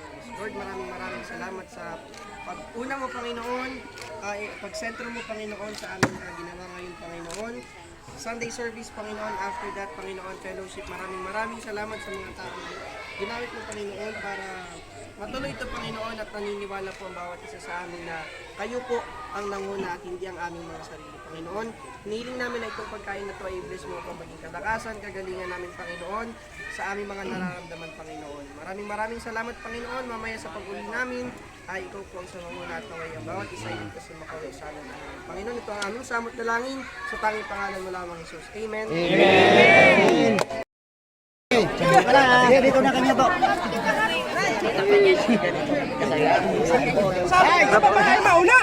service. Lord, maraming salamat sa pag-una mo, Panginoon, pag-sentro mo, Panginoon, sa aming ginawa ngayon, Panginoon. Sunday service, Panginoon, after that, Panginoon, fellowship, maraming salamat sa mga tao. Ginamit mo, Panginoon, para matuloy ito, Panginoon, at naniniwala po ang bawat isa sa amin na kayo po ang nanguna at hindi ang aming mga sarili, Panginoon. Hinihiling namin na itong pagkain na ito ay i-bless mo upang maging kalakasan, kagalingan namin, Panginoon, sa aming mga nararamdaman, Panginoon. Maraming salamat, Panginoon. Mamaya sa pag-uli namin, ay ikaw po ang sumanguna at naway ang bawat isa ay kasi makaway sa amin. Panginoon, ito ang aming samot na langin sa tanging pangalan mo lamang, Jesus. Amen. Amen. Sige, dito na kanya to. Pamahay mauna!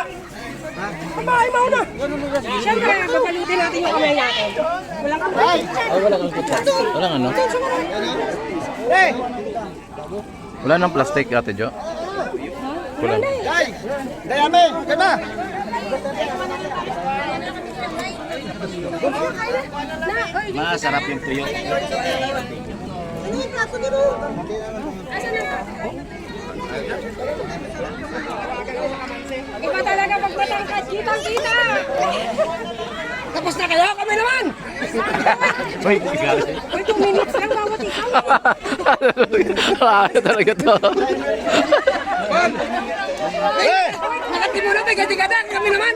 Pamahay mauna! Siyempre, pagkalutin natin yung kamay natin. Walang kamay. Walang ano? Wala nang plastic, Ate Jo? Wala. Dayame, kaya Masarap yung tuyo. Iba talaga pag matangkad, kitang-kita! Tapos na kayo, kami naman! Uy, tigas. Uy, 2 minutes lang bawat ikaw. Ayaw talaga to. Nakati mo na, gadi-gada, kami naman!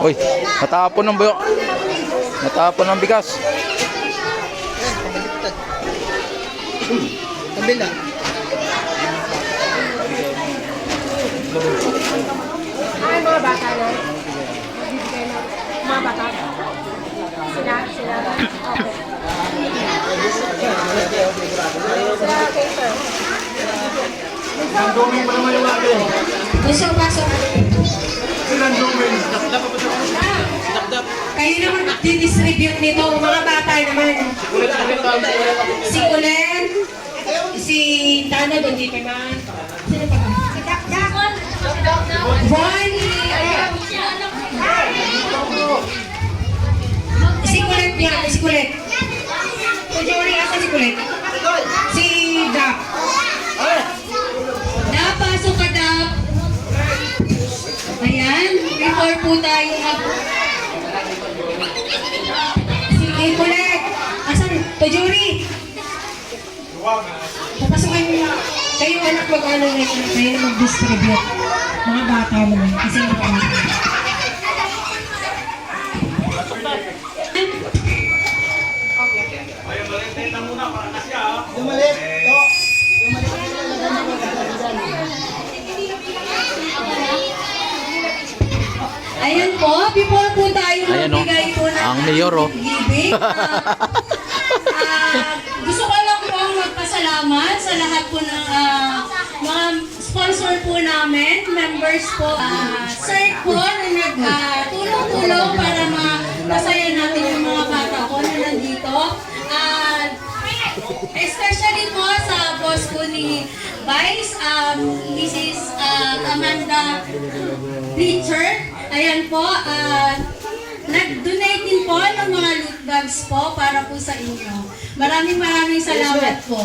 Uy, natapon ng buyo. Natapon ng bigas. Kabila. Ay, mga bata na. Magbibigay na. Mga bata. Sila. Okay. Sila, okay, sir. Pasok. Kayo naman didistribute nito, mga bata naman. Si Kulen, si Tano doon dito naman. Sino pa? Si Dakdak. Von, si Kulen yan, si Kulen. Si Jory, asa si Kulen? Si Dak. Napasok ka, Dak. Ayan, before po tayo si Kulet. Asan? Pajuri. Papasukin mo. Kayo anak mag-ano na kayo na mag-distribute. Mga bata mo na. Kasi mag-ano. Dumalit. Ayan po, before po tayo Ayan, oh. magbigay po ng Ang mayor, oh. giving. Gusto ko lang po magpasalamat sa lahat po ng mga sponsor po namin, members po, sir po na nagtulong-tulong para masaya natin yung mga bata po na nandito. Especially po sa boss po ni Vice, this is Amanda Bleacher. Ayan po, nag-donate din po ng mga loot bags po para po sa inyo. Maraming salamat po.